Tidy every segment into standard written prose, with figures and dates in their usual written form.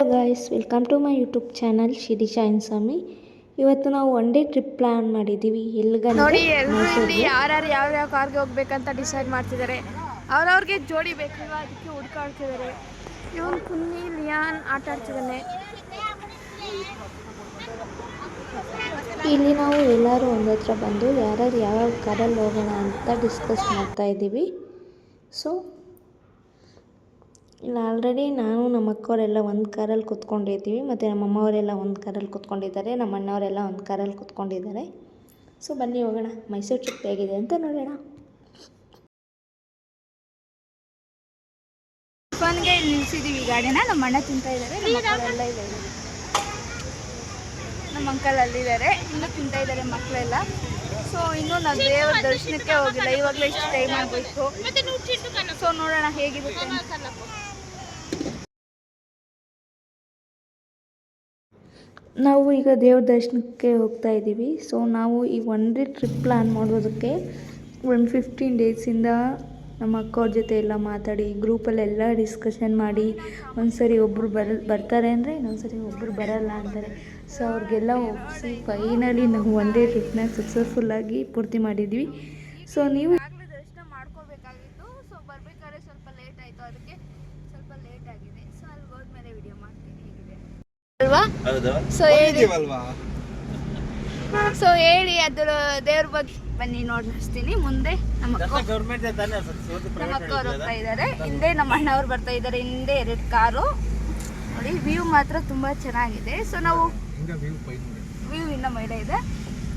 Hello guys, welcome to my YouTube channel Shirisha and Swami. ಇವತ್ತು ನಾವು one day trip plan ಮಾಡಿದ್ದೀವಿ. ನೋಡಿ, ಎಲ್ಲರೂ ಇಲ್ಲಿ ಯಾರ್ಯಾರು ಯಾವ ಕಾರ್ಗೆ ಹೋಗ್ಬೇಕಂತ ಡಿಸೈಡ್ ಮಾಡ್ತಿದ್ದಾರೆ. ಅವ್ರವ್ರಿಗೆ ಜೋಡಿ ಬೇಕಲ್ವ, ಅದಕ್ಕೆ ಹುಡ್ಕಾಡ್ತಿದ್ದಾರೆ. ಇವನು ಕುನ್ನಿ ಲಿಯಾನ್ ಆಟ ಆಡ್ತಿದ್ದಾನೆ. ಇಲ್ಲಿ ನಾವು ಎಲ್ಲರೂ ಒಂದು ಹತ್ರ ಬಂದು ಯಾರ್ಯಾರು ಯಾವ್ಯಾವ ಕಾರಲ್ಲಿ ಹೋಗೋಣ ಅಂತ ಡಿಸ್ಕಸ್ ಮಾಡ್ತಾ ಇದ್ದೀವಿ. ಸೊ ಇಲ್ಲಿ ಆಲ್ರೆಡಿ ನಾನು ನಮ್ಮ ಅಕ್ಕವರೆಲ್ಲ ಒಂದು ಕಾರಲ್ಲಿ ಕೂತ್ಕೊಂಡಿದ್ದೀವಿ, ಮತ್ತು ನಮ್ಮ ಅಮ್ಮವರೆಲ್ಲ ಒಂದು ಕಾರಲ್ಲಿ ಕೂತ್ಕೊಂಡಿದ್ದಾರೆ, ನಮ್ಮ ಅಣ್ಣವರೆಲ್ಲ ಒಂದು ಕಾರಲ್ಲಿ ಕೂತ್ಕೊಂಡಿದ್ದಾರೆ. ಸೊ ಬನ್ನಿ ಹೋಗೋಣ, ಮೈಸೂರು ಟ್ರಿಪ್ ಹೇಗಿದೆ ಅಂತ ನೋಡೋಣ. ಫನ್ಗೆ ಇಲ್ಲಿ ನಿಲ್ಸಿದ್ದೀವಿ ಗಾಡಿನ. ನಮ್ಮ ಅಣ್ಣ ತಿಂತಾ ಇದ್ದಾರೆ, ಎಲ್ಲ ಇದೆ. ನಮ್ಮ ಅಂಕಲ್ ಅಲ್ಲಿದ್ದಾರೆ, ಇನ್ನೂ ತಿಂತಾ ಇದ್ದಾರೆ ಮಕ್ಕಳೆಲ್ಲ. ಸೊ ಇನ್ನೂ ನಾವು ದೇವರ ದರ್ಶನಕ್ಕೆ ಹೋಗಿಲ್ಲ, ಇವಾಗಲೇ ಇಷ್ಟು ಟೈಮ್ ಆಗಬೇಕು. ಸೊ ನೋಡೋಣ ಹೇಗಿರುತ್ತೆ. ನಾವು ಈಗ ದೇವ್ರ ದರ್ಶನಕ್ಕೆ ಹೋಗ್ತಾ ಇದ್ದೀವಿ. ಸೊ ನಾವು ಈ ಒನ್ ಡೇ ಟ್ರಿಪ್ ಪ್ಲ್ಯಾನ್ ಮಾಡೋದಕ್ಕೆ 15 ಡೇಸಿಂದ ನಮ್ಮ ಅಕ್ಕವ್ರ ಜೊತೆ ಎಲ್ಲ ಮಾತಾಡಿ, ಗ್ರೂಪಲ್ಲೆಲ್ಲ ಡಿಸ್ಕಷನ್ ಮಾಡಿ, ಒಂದು ಸರಿ ಒಬ್ಬರು ಬರ್ತಾರೆ ಅಂದರೆ ಇನ್ನೊಂದು ಸರಿ ಒಬ್ಬರು ಬರಲ್ಲ ಅಂತಾರೆ. ಸೊ ಅವ್ರಿಗೆಲ್ಲ ಒಪ್ಪಿಸಿ ಫೈನಲಿ ನಾವು ಒನ್ ಡೇ ಟ್ರಿಪ್ನ ಸಕ್ಸಸ್ಫುಲ್ಲಾಗಿ ಪೂರ್ತಿ ಮಾಡಿದ್ವಿ. ಸೊ ನೀವು ದರ್ಶನ ಮಾಡ್ಕೋಬೇಕಾಗಿತ್ತು. ಸೊ ಬರ್ಬೇಕಾದ್ರೆ ಸ್ವಲ್ಪ ಲೇಟ್ ಆಯಿತು, ಅದಕ್ಕೆ ಸ್ವಲ್ಪ ಲೇಟ್ ಆಗಿದೆ. ಸೊ ಅಲ್ಲಿ ಹೋದ್ಮೇಲೆ ವಿಡಿಯೋ ಮಾಡ್ತೀನಿ ಹೇಗಿದೆ ಅಲ್ವಾ. ಸೊ ಹೇಳಿ ಅದರ ದೇವ್ರ ಬಗ್ಗೆ ಬನ್ನಿ ನೋಡಿಸ್ತೀನಿ. ಮುಂದೆ ನಮ್ಮ ಅಕ್ಕವ್ರು ಹೋಗ್ತಾ ಇದ್ದಾರೆ, ಹಿಂದೆ ನಮ್ಮ ಅಣ್ಣವ್ರು ಬರ್ತಾ ಇದ್ದಾರೆ. ಹಿಂದೆ 2 ಕಾರು ನೋಡಿ. ವ್ಯೂ ಮಾತ್ರ ತುಂಬಾ ಚೆನ್ನಾಗಿದೆ. ಸೊ ನಾವು ವ್ಯೂ ಇನ್ನ ಮೇಲೆ ಇದೆ.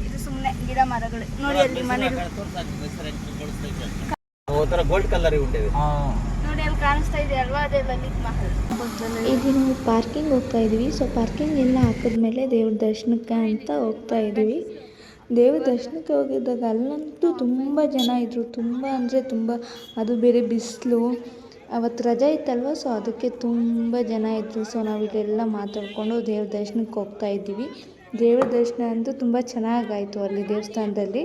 ಇದು ಸುಮ್ಮನೆ ಗಿಡ ಮರಗಳು ನೋಡಿ. ಅಲ್ಲಿ ಮನೆ ನೋಡಿ, ಅಲ್ಲಿ ಕಾಣಿಸ್ತಾ ಇದೆ ಅಲ್ವಾ, ಅದೇ ಲಲಿತ್ ಮಹಲ್. ಇಲ್ಲಿ ನಾವು ಪಾರ್ಕಿಂಗ್ ಹೋಗ್ತಾ ಇದ್ದೀವಿ. ಸೊ ಪಾರ್ಕಿಂಗ್ ಎಲ್ಲ ಹಾಕಿದ್ಮೇಲೆ ದೇವ್ರ ದರ್ಶನಕ್ಕೆ ಅಂತ ಹೋಗ್ತಾ ಇದ್ದೀವಿ. ದೇವ್ರ ದರ್ಶನಕ್ಕೆ ಹೋಗಿದ್ದಾಗ ಅಲ್ಲಂತೂ ತುಂಬ ಜನ ಇದ್ದರು, ತುಂಬ ಅಂದರೆ ತುಂಬ. ಅದು ಬೇರೆ ಬಿಸಿಲು, ಅವತ್ತು ರಜೆ ಇತ್ತಲ್ವ, ಸೊ ಅದಕ್ಕೆ ತುಂಬ ಜನ ಇದ್ದರು. ಸೊ ನಾವಿಲ್ಲೆಲ್ಲ ಮಾತಾಡಿಕೊಂಡು ದೇವ್ರ ದರ್ಶನಕ್ಕೆ ಹೋಗ್ತಾ ಇದ್ದೀವಿ. ದೇವ್ರ ದರ್ಶನ ಅಂತೂ ತುಂಬ ಚೆನ್ನಾಗಾಯಿತು ಅಲ್ಲಿ ದೇವಸ್ಥಾನದಲ್ಲಿ.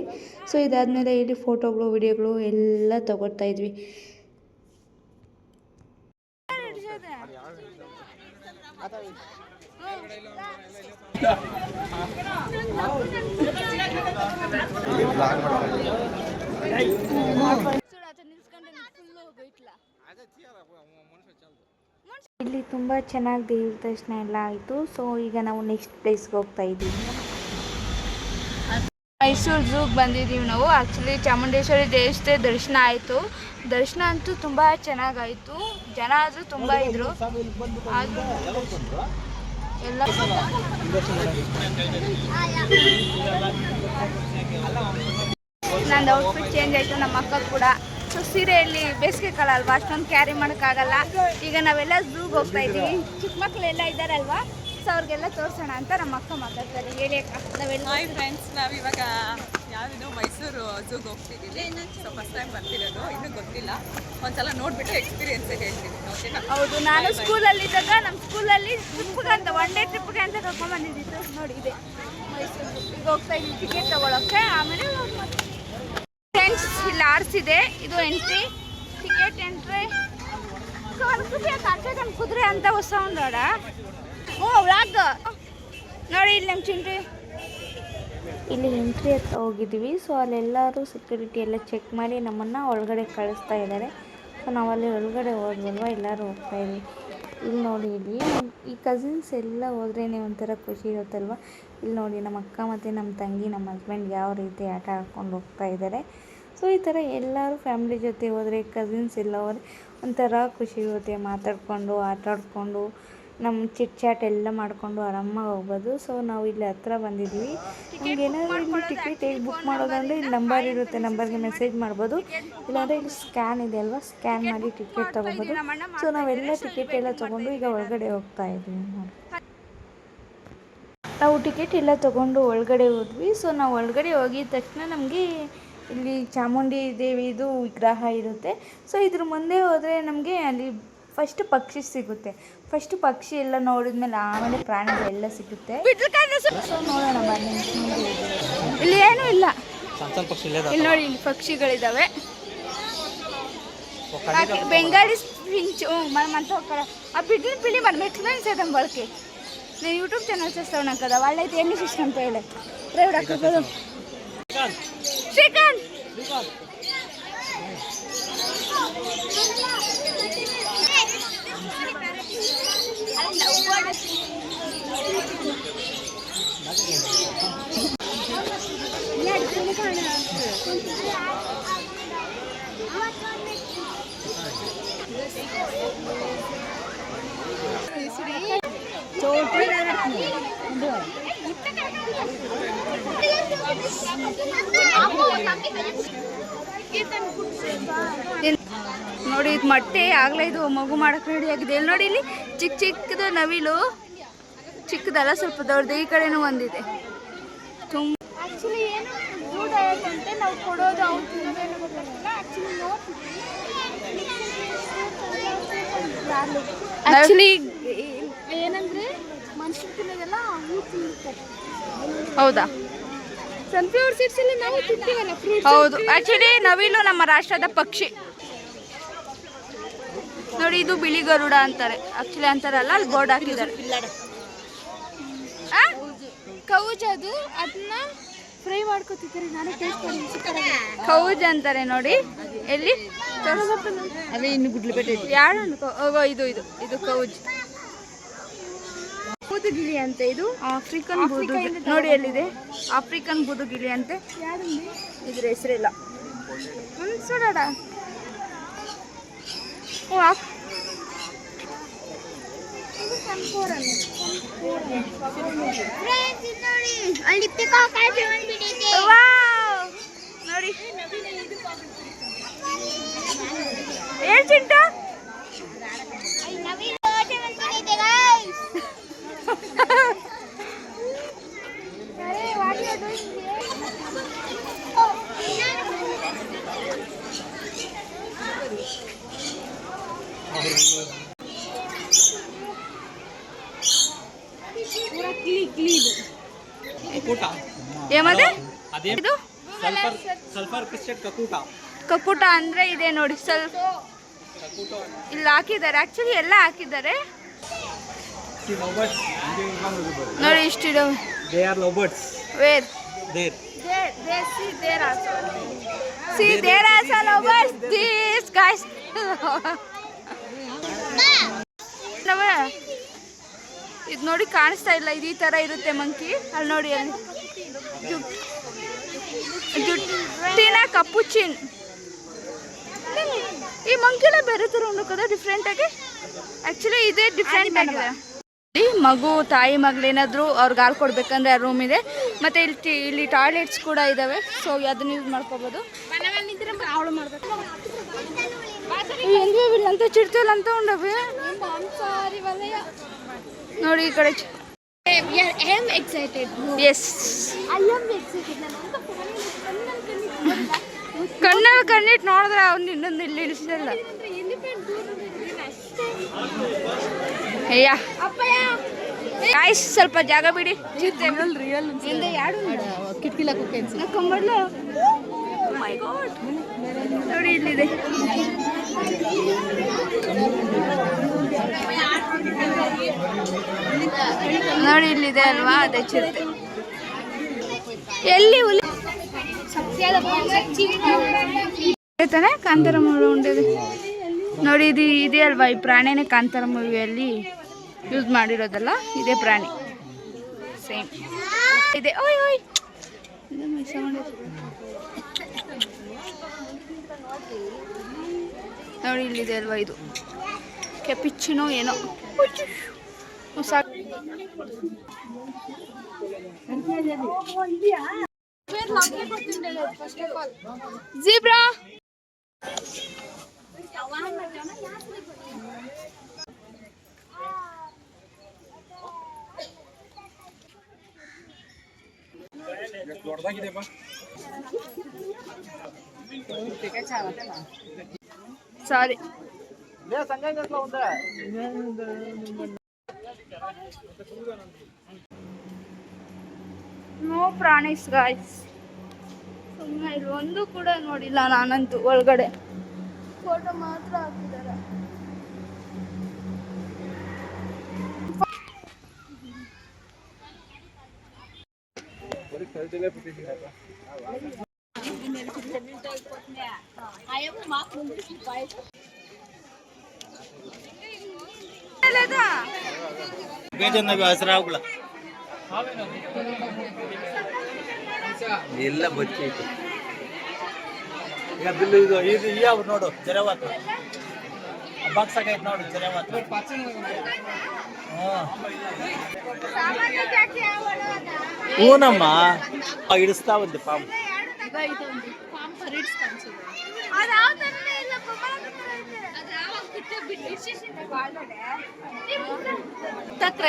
ಸೊ ಇದಾದಮೇಲೆ ಇಲ್ಲಿ ಫೋಟೋಗಳು ವಿಡಿಯೋಗಳು ಎಲ್ಲ ತಗೊಳ್ತಾ ಇದ್ವಿ. ಇಲ್ಲಿ ತುಂಬ ಚೆನ್ನಾಗಿ ದೇವ್ರ ದರ್ಶನ ಎಲ್ಲ ಆಯಿತು. ಸೊ ಈಗ ನಾವು ನೆಕ್ಸ್ಟ್ ಪ್ಲೇಸ್ಗೆ ಹೋಗ್ತಾ ಇದ್ದೀವಿ. ಮೈಸೂರು ಝೂಗೆ ಬಂದಿದ್ದೀವಿ ನಾವು. ಆ್ಯಕ್ಚುಲಿ ಚಾಮುಂಡೇಶ್ವರಿ ದೇವಸ್ಥೆ ದರ್ಶನ ಆಯಿತು. ದರ್ಶನ ಅಂತೂ ತುಂಬ ಚೆನ್ನಾಗಾಯಿತು. ಜನ ಆದರೂ ತುಂಬ ಇದ್ದರು. ಆದರೂ ಎಲ್ಲ ನಂದು ಔಟ್ಫಿಟ್ ಚೇಂಜ್ ಆಯಿತು, ನಮ್ಮ ಅಕ್ಕ ಕೂಡ. ಸೊ ಸೀರೆಯಲ್ಲಿ ಬೇಸಿಗೆ ಕಾಲ ಅಲ್ವಾ, ಅಷ್ಟೊಂದು ಕ್ಯಾರಿ ಮಾಡೋಕ್ಕಾಗಲ್ಲ. ಈಗ ನಾವೆಲ್ಲ ಝೂಗೆ ಹೋಗ್ತಾ ಇದ್ದೀವಿ. ಚಿಕ್ಕ ಮಕ್ಕಳೆಲ್ಲ ಇದ್ದಾರಲ್ವಾ, ಸೊ ಅವ್ರಿಗೆಲ್ಲ ತೋರಿಸೋಣ ಅಂತ ನಮ್ಮ ಅಕ್ಕ ಮಾತಾಡ್ತಾರೆ. ಹೇಳಿ ಅಕ್ಕ. ಹಾಯ್ ಫ್ರೆಂಡ್ಸ್, ನಾವಿವಾಗ ಯಾವಿದು ಮೈಸೂರು ಝೂಗೆ ಹೋಗ್ತಿದ್ದೀವಿ. ಸೊ ಫಸ್ಟ್ ಟೈಮ್ ಬರ್ತಿರೋದು, ಇನ್ನೂ ಗೊತ್ತಿಲ್ಲ. ಒಂದ್ಸಲ ನೋಡಿಬಿಟ್ಟು ಎಕ್ಸ್ಪೀರಿಯನ್ಸ್ ಹೇಳ್ತೀನಿ, ಓಕೆನಾ? ಹೌದು, ನಾನು ಸ್ಕೂಲಲ್ಲಿದ್ದಾಗ ನಮ್ಮ ಸ್ಕೂಲಲ್ಲಿ ಟ್ರಿಪ್ಗೆ ಅಂತ ಒನ್ ಡೇ ಟ್ರಿಪ್ಗೆ ಅಂತ ಕರ್ಕೊಂಡ್ಬಂದಿದ್ದಿತ್ತು. ನೋಡಿ ಇದೆ ಮೈಸೂರು. ಈಗ ಹೋಗ್ತಾ ಇದ್ದೀವಿ ಟಿಕೆಟ್ ತೊಗೊಳಕ್ಕೆ. ಆಮೇಲೆ ಫ್ರೆಂಡ್ಸ್, ಇಲ್ಲಿ ಆರ್ಸಿದೆ, ಇದು ಎಂಟ್ರಿ ಟಿಕೆಟ್. ಎಂಟ್ರಿ ಕರ್ಕೊಂಡು ಕುದುರೆ ಅಂತ ಹೊಸ ನೋಡ. ವ್ಲಾಗ್ ನೋಡಿ, ಇಲ್ಲಿ ನಮ್ಮ ಚಿಂಟ್ರಿ. ಇಲ್ಲಿ ಎಂಟ್ರಿ ಹತ್ರ ಹೋಗಿದ್ದೀವಿ. ಸೊ ಅಲ್ಲೆಲ್ಲರೂ ಸೆಕ್ಯೂರಿಟಿ ಎಲ್ಲ ಚೆಕ್ ಮಾಡಿ ನಮ್ಮನ್ನು ಒಳಗಡೆ ಕಳಿಸ್ತಾ ಇದ್ದಾರೆ. ಸೊ ನಾವಲ್ಲಿ ಒಳಗಡೆ ಹೋದ್ವಲ್ವ, ಎಲ್ಲರೂ ಹೋಗ್ತಾಯಿದ್ವಿ. ಇಲ್ಲಿ ನೋಡಿ, ಇಲ್ಲಿ ಈ ಕಸಿನ್ಸ್ ಎಲ್ಲ ಹೋದ್ರೇ ಒಂಥರ ಖುಷಿ ಇರುತ್ತಲ್ವ. ಇಲ್ಲಿ ನೋಡಿ, ನಮ್ಮ ಅಕ್ಕ ಮತ್ತು ನಮ್ಮ ತಂಗಿ, ನಮ್ಮ ಹಸ್ಬೆಂಡ್ ಯಾವ ರೀತಿ ಆಟ ಆಡ್ಕೊಂಡು ಹೋಗ್ತಾ ಇದ್ದಾರೆ. ಸೊ ಈ ಥರ ಎಲ್ಲರೂ ಫ್ಯಾಮಿಲಿ ಜೊತೆ ಹೋದರೆ, ಕಸಿನ್ಸ್ ಎಲ್ಲ ಹೋದರೆ ಒಂಥರ ಖುಷಿ ಇರುತ್ತೆ. ಮಾತಾಡಿಕೊಂಡು ಆಟ ಆಡಿಕೊಂಡು ನಮ್ಮ ಚಿಟ್ ಚಾಟ್ ಎಲ್ಲ ಮಾಡಿಕೊಂಡು ಆರಾಮಾಗಿ ಹೋಗ್ಬೋದು. ಸೊ ನಾವು ಇಲ್ಲಿ ಹತ್ರ ಬಂದಿದ್ದೀವಿ. ನಮ್ಗೆ ಏನಾದರೂ ಇಲ್ಲಿ ಟಿಕೆಟ್ ಹೇಗೆ ಬುಕ್ ಮಾಡೋದಂದರೆ ಇಲ್ಲಿ ನಂಬರ್ ಇರುತ್ತೆ, ನಂಬರ್ಗೆ ಮೆಸೇಜ್ ಮಾಡ್ಬೋದು. ಇಲ್ಲಾಂದರೆ ಇಲ್ಲಿ ಸ್ಕ್ಯಾನ್ ಇದೆ ಅಲ್ವಾ, ಸ್ಕ್ಯಾನ್ ಮಾಡಿ ಟಿಕೆಟ್ ತೊಗೋಬೋದು. ಸೊ ನಾವೆಲ್ಲ ಟಿಕೆಟ್ ಎಲ್ಲ ತೊಗೊಂಡು ಈಗ ಒಳಗಡೆ ಹೋಗ್ತಾ ಇದ್ದೀವಿ. ನಾವು ಟಿಕೆಟ್ ಎಲ್ಲ ತೊಗೊಂಡು ಒಳಗಡೆ ಹೋದ್ವಿ. ಸೊ ನಾವು ಒಳಗಡೆ ಹೋಗಿದ ತಕ್ಷಣ ನಮಗೆ ಇಲ್ಲಿ ಚಾಮುಂಡಿ ದೇವಿದು ವಿಗ್ರಹ ಇರುತ್ತೆ. ಸೊ ಇದ್ರ ಮುಂದೆ ಹೋದರೆ ನಮಗೆ ಅಲ್ಲಿ ಫಸ್ಟ್ ಪಕ್ಷಿ ಸಿಗುತ್ತೆ. ಫಸ್ಟ್ ಪಕ್ಷಿ ಎಲ್ಲ ನೋಡಿದ್ಮೇಲೆ ಆಮೇಲೆ ಪ್ರಾಣಿಗಳೆಲ್ಲ ಸಿಗುತ್ತೆ. ಸೊ ನೋಡೋಣ ಬನ್ನಿ. ಇಲ್ಲಿ ಏನೂ ಇಲ್ಲ, ಇಲ್ಲಿ ನೋಡಿ, ಇಲ್ಲಿ ಪಕ್ಷಿಗಳಿದ್ದಾವೆ. ಬೆಂಗಾಲಿ వించు మనమంతా ఒక ఆ బిడ్డని పిల్లి మనం ఎక్స్ప్లెయిన్ చేద్దాం వాళ్ళకి. నేను యూట్యూబ్ ఛానల్ చేస్తా ఉన్నాను కదా, వాళ్ళైతే ఎన్ని సిస్టమ్ పోయలే రేవుడు అక్కడ పోదాం. శ్రీకాంత్ ನೋಡಿ ಇದು ಮೊಟ್ಟೆ ಆಗ್ಲೇ ಇದು ಮಗು ಮಾಡಕ್ಕೆ ರೆಡಿ ಆಗಿದೆ. ಇಲ್ಲಿ ನೋಡಿ, ಇಲ್ಲಿ ಚಿಕ್ಕ ಚಿಕ್ಕದು ನವಿಲು, ಚಿಕ್ಕದಲ್ಲ ಸ್ವಲ್ಪ ದೊಡ್ಡದು, ಈ ಕಡೆನೂ ಒಂದಿದೆ. ತುಂಬ ಆ್ಯಕ್ಚುಲಿ ಏನು ಅಂತ ನಾವು ಕೊಡೋದು ಅವ್ರು ತಿನ್ನೋದೇನು ಗೊತ್ತಾಗಲ್ಲ. ಆ್ಯಕ್ಚುಲಿ ಏನಂದ್ರೆ ಮನುಷ್ಯರು ತಿನ್ನೋದೆಲ್ಲ ಹೂ ತಿನ್ನುತ್ತಾರೆ. ಹೌದಾ? ಸನ್ಫ್ಲವರ್ ಸೀಡ್ಸ್ ಎಲ್ಲ ನಾವು ತಿಂತೀವಲ್ಲ ಫ್ರೂಟ್ಸ್. ಹೌದು, ಆ್ಯಕ್ಚುಲಿ ನವಿಲು ನಮ್ಮ ರಾಷ್ಟ್ರದ ಪಕ್ಷಿ. ನೋಡಿ, ಇದು ಬಿಳಿ ಗರುಡ ಅಂತಾರೆ. ಆ್ಯಕ್ಚುಲಿ ಅಂತಾರಲ್ಲ, ಅಲ್ಲಿ ಬೋರ್ಡ್ ಹಾಕಿದ್ದಾರೆ. ಕೌಜ್ ಅದು, ಅದನ್ನ ಫ್ರೈ ಮಾಡ್ಕೊತಿದ್ದಾರೆ. ನಾನು ಟೇಸ್ಟ್ ಮಾಡಿ ಕೌಜ್ ಅಂತಾರೆ. ನೋಡಿ ಎಲ್ಲಿ ಅವೇ ಇನ್ನು ಗುಡ್ಲುಪೇಟೆ ಯಾರು ಇದು ಇದು ಇದು ಕೌಜ್. ಬೂದುಗಿಳಿ ಅಂತೆ ಇದು, ಆಫ್ರಿಕನ್ ಬೂದುಗಿಳಿ. ನೋಡಿ ಎಲ್ಲಿದೆ ಆಫ್ರಿಕನ್ ಬೂದುಗಿಳಿ ಅಂತೆ. ಇದ್ರ ಹೆಸರಿಲ್ಲ. ಸುಡಾಡ ನೋಡಿ ಹೇಳ್ಚಿಂಟ ಏಮದೆ ಇದು ಕಕೂಟ ಅಂದ್ರೆ ಇದೆ ನೋಡಿ. ಸ್ವಲ್ಪ ಇಲ್ಲಿ ಹಾಕಿದ್ದಾರೆ, ಆಕ್ಚುಲಿ ಎಲ್ಲ ಹಾಕಿದ್ದಾರೆ ನೋಡಿ. ಇಷ್ಟಿದಾವೆ. Where? There. There also. See, there also lovers. These guys. ಇದು ನೋಡಿ, ಕಾಣಿಸ್ತಾ ಇಲ್ಲ. ಇದು ಈ ಥರ ಇರುತ್ತೆ ಮಂಕಿ. ಅಲ್ಲಿ ನೋಡಿ, ಅಲ್ಲಿ ಜುಟ್ಟಿನ ಕಪ್ಪುಚಿನ್. ಈ ಮಂಕಿನ ಬೇರೆ ಥರ ಉಂಟು కదా, ಡಿಫ್ರೆಂಟ್ ಆಗಿ. ಆ್ಯಕ್ಚುಲಿ ಇದೇ ಡಿಫ್ರೆಂಟ್ ಆಗಿದೆ. ಮಗು ತಾಯಿ ಮಗಳೇನಾದರೂ ಅವ್ರಿಗೆ ಹಾಲು ಕೊಡ್ಬೇಕಂದ್ರೆ ಆ ರೂಮ್ ಇದೆ. ಮತ್ತು ಇಲ್ಲಿ ಟಾಯ್ಲೆಟ್ಸ್ ಕೂಡ ಇದ್ದಾವೆ. ಸೊ ಅದನ್ನ ಯೂಸ್ ಮಾಡ್ಕೋಬೋದು. ಅವಳು ಮಾಡ್ಬೇಕು ಅಂತ ಚಿಡ್ತಿಲ್ಲ ಅಂತ ಉಂಡವೆ ನೋಡಿ. ಈ ಕಡೆ ಎಸ್, ಕಣ್ಣಲ್ಲಿ ಕಣ್ಣಿಟ್ಟು ನೋಡಿದ್ರೆ ಅವ್ನು ಇನ್ನೊಂದು ಇಲ್ಲಿ ಇಳಿಸಿಲ್ಲ. ಅಯ್ಯ ಗಾಯ್ಸ್, ಸ್ವಲ್ಪ ಜಾಗ ಬಿಡಿ. ನೋಡಿ ಇಲ್ಲಿದೆ. ನೋಡಿ ಇಲ್ಲಿದೆ ಅಲ್ವಾ, ಅದೇ ಚಿರತೆ. ಎಲ್ಲಿ ಹುಲಿ ತಾನೆ ಕಾಂತಾರ ಮೂವಿ ಉಂಟಿದೆ ನೋಡಿ. ಇದು ಇದೆ ಅಲ್ವಾ, ಈ ಪ್ರಾಣಿನೇ ಕಾಂತಾರ ಮೂವಿಯಲ್ಲಿ ಯೂಸ್ ಮಾಡಿರೋದಲ್ಲ, ಇದೇ ಪ್ರಾಣಿ ಸೇಮ್ ಇದೆ. ಓಯ್ ಓಯ್ ನೋಡಿ ಇಲ್ಲಿದೆ ಅಲ್ವಾ, ಇದು ಕೆಪಿಚಿನೋ ಏನೋ. Zebra sorry. ನೋ ಪ್ರಾಣಿಸ್ ಗಾಯ್ಸ್. ಸುಮ್ಮನೆ ಇಲ್ಲಿ ಒಂದು ಕೂಡ ನೋಡಿಲ್ಲ ನಾನಂತೂ. ಒಳಗಡೆ ಫೋಟೋ ಮಾತ್ರ ಹಾಕಿದ್ದಾರೆ. ಎಲ್ಲ ಬಚ್ಚೈತೆ ಈಗ ಬಿಲ್ಲು ಇದು ಯಾವ ನೋಡು ಜರವಾತ ಬಾಕ್ಸ್ ಆಗೈತೆ ನೋಡು ಜರವಾತ ಹೂನಮ್ಮ ಇಡಿಸ್ತಾ ಬಂದೆ ಪಾಮ್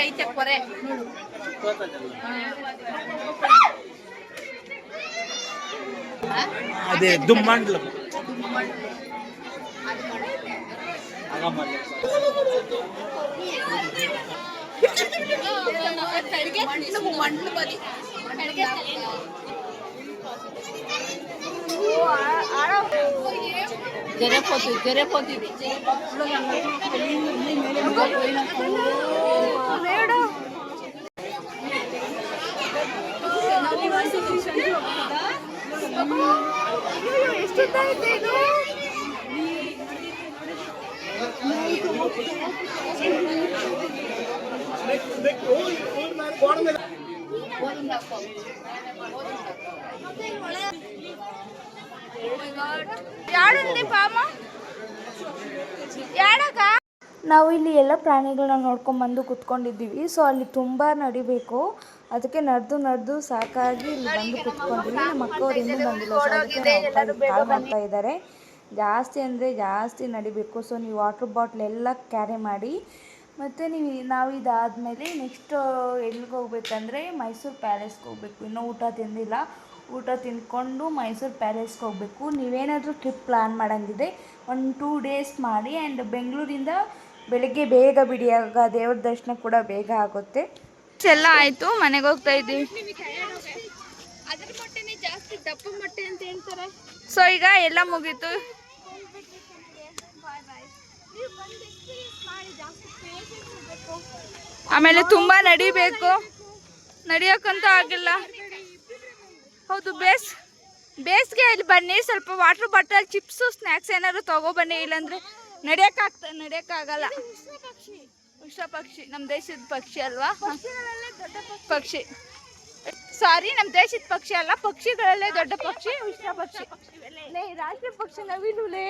ಐತೆ ಕೊರೆ ಅದೇ ದುಮ್ಮಂಡ್ಲ ಮಂಡ್ಲು ಬದಿ ಜರೆ ಪೋತಿದೆ ಎಷ್ಟೊತ್ತಾಯ್ತು ಇದು ಯಾಡುಂದಿ ಪಾಮ ಯಾಡಕ ನಾವು ಇಲ್ಲಿ ಎಲ್ಲ ಪ್ರಾಣಿಗಳನ್ನ ನೋಡ್ಕೊಂಡ್ಬಂದು ಕುತ್ಕೊಂಡಿದ್ದೀವಿ. ಸೊ ಅಲ್ಲಿ ತುಂಬ ನಡಿಬೇಕು, ಅದಕ್ಕೆ ನಡೆದು ಸಾಕಾಗಿ ಇಲ್ಲಿ ಬಂದು ಕುತ್ಕೊಂಡಿವಿ. ನಮ್ಮ ಅಕ್ಕವ್ರು ಇನ್ನೂ ಬಂದಿಲ್ಲ, ಸೊ ಅದಕ್ಕೆ ಕಾಲ್ ಮಾಡ್ತಾ ಇದ್ದಾರೆ. ಜಾಸ್ತಿ ಅಂದರೆ ಜಾಸ್ತಿ ನಡಿಬೇಕು. ಸೊ ನೀವು ವಾಟರ್ ಬಾಟ್ಲ್ ಎಲ್ಲ ಕ್ಯಾರಿ ಮಾಡಿ. ಮತ್ತು ನಾವು ಇದಾದಮೇಲೆ ನೆಕ್ಸ್ಟ್ ಎಲ್ಲಿಗೆ ಹೋಗ್ಬೇಕಂದ್ರೆ ಮೈಸೂರು ಪ್ಯಾಲೇಸ್ಗೆ ಹೋಗ್ಬೇಕು. ಇನ್ನೂ ಊಟ ತಿಂದಿಲ್ಲ, ಊಟ ತಿಂದ್ಕೊಂಡು ಮೈಸೂರು ಪ್ಯಾಲೇಸ್ಗೆ ಹೋಗಬೇಕು. ನೀವೇನಾದರೂ ಟ್ರಿಪ್ ಪ್ಲ್ಯಾನ್ ಮಾಡೋಂಗಿದೆ 1-2 ಡೇಸ್ ಮಾಡಿ. ಆ್ಯಂಡ್ ಬೆಂಗಳೂರಿಂದ ಬೆಳಗ್ಗೆ ಬೇಗ ಬಿಡಿ, ಆಗ ದೇವ್ರ ದರ್ಶನ ಕೂಡ ಬೇಗ ಆಗುತ್ತೆ. ಎಲ್ಲ ಆಯಿತು, ಮನೆಗೆ ಹೋಗ್ತಾ ಇದ್ದೀವಿ. ಅದ್ರ ಮೊಟ್ಟೆನೇ ಜಾಸ್ತಿ ದಪ್ಪ ಮೊಟ್ಟೆ ಅಂತ ಹೇಳ್ತಾರೆ. ಸೊ ಈಗ ಎಲ್ಲ ಮುಗೀತು. ಆಮೇಲೆ ತುಂಬ ನಡಿಬೇಕು, ನಡಿಯೋಕ್ಕಂತೂ ಆಗಿಲ್ಲ. ಹೌದು, ಬೇಸಿಗೆ ಇಲ್ಲಿ ಬನ್ನಿ, ಸ್ವಲ್ಪ ವಾಟರ್ ಬಾಟಲ್, ಚಿಪ್ಸು, ಸ್ನ್ಯಾಕ್ಸ್ ಏನಾದ್ರು ತಗೊಬನ್ನಿ. ಇಲ್ಲಾಂದರೆ ನಡೆಯೋಕ್ಕಾಗಲ್ಲ. ವಿಶ್ವ ಪಕ್ಷಿ ನಮ್ಮ ದೇಶದ ಪಕ್ಷಿ ಅಲ್ವಾ? ಪಕ್ಷಿ ಸಾರಿ, ನಮ್ಮ ದೇಶದ ಪಕ್ಷಿ ಅಲ್ಲ, ಪಕ್ಷಿಗಳಲ್ಲೇ ದೊಡ್ಡ ಪಕ್ಷಿ ವಿಶ್ವ ಪಕ್ಷಿ. ರಾಷ್ಟ್ರೀಯ ಪಕ್ಷಿ ನವಿಲುಲೇ.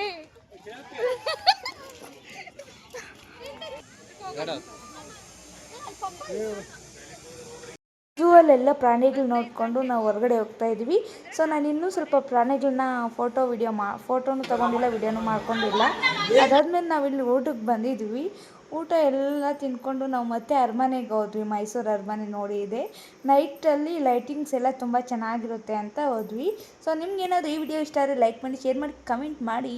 ಝೂವಲ್ಲೆಲ್ಲ ಪ್ರಾಣಿಗಳು ನೋಡಿಕೊಂಡು ನಾವು ಹೊರಗಡೆ ಹೋಗ್ತಾ ಇದ್ವಿ. ಸೊ ನಾನು ಇನ್ನೂ ಸ್ವಲ್ಪ ಪ್ರಾಣಿಗಳನ್ನ ಫೋಟೋನು ತೊಗೊಂಡಿಲ್ಲ, ವಿಡಿಯೋನು ಮಾಡ್ಕೊಂಡಿಲ್ಲ. ಅದಾದಮೇಲೆ ನಾವಿಲ್ಲಿ ಊಟಕ್ಕೆ ಬಂದಿದ್ವಿ. ಊಟ ಎಲ್ಲ ತಿಂದ್ಕೊಂಡು ನಾವು ಮತ್ತೆ ಅರಮನೆಗೆ ಹೋದ್ವಿ. ಮೈಸೂರು ಅರಮನೆ ನೋಡಿ ಇದೆ. ನೈಟಲ್ಲಿ ಲೈಟಿಂಗ್ಸ್ ಎಲ್ಲ ತುಂಬ ಚೆನ್ನಾಗಿರುತ್ತೆ ಅಂತ ಹೋದ್ವಿ. ಸೊ ನಿಮ್ಗೇನಾದರೂ ಈ ವಿಡಿಯೋ ಇಷ್ಟ ಆದರೆ ಲೈಕ್ ಮಾಡಿ, ಶೇರ್ ಮಾಡಿ, ಕಮೆಂಟ್ ಮಾಡಿ.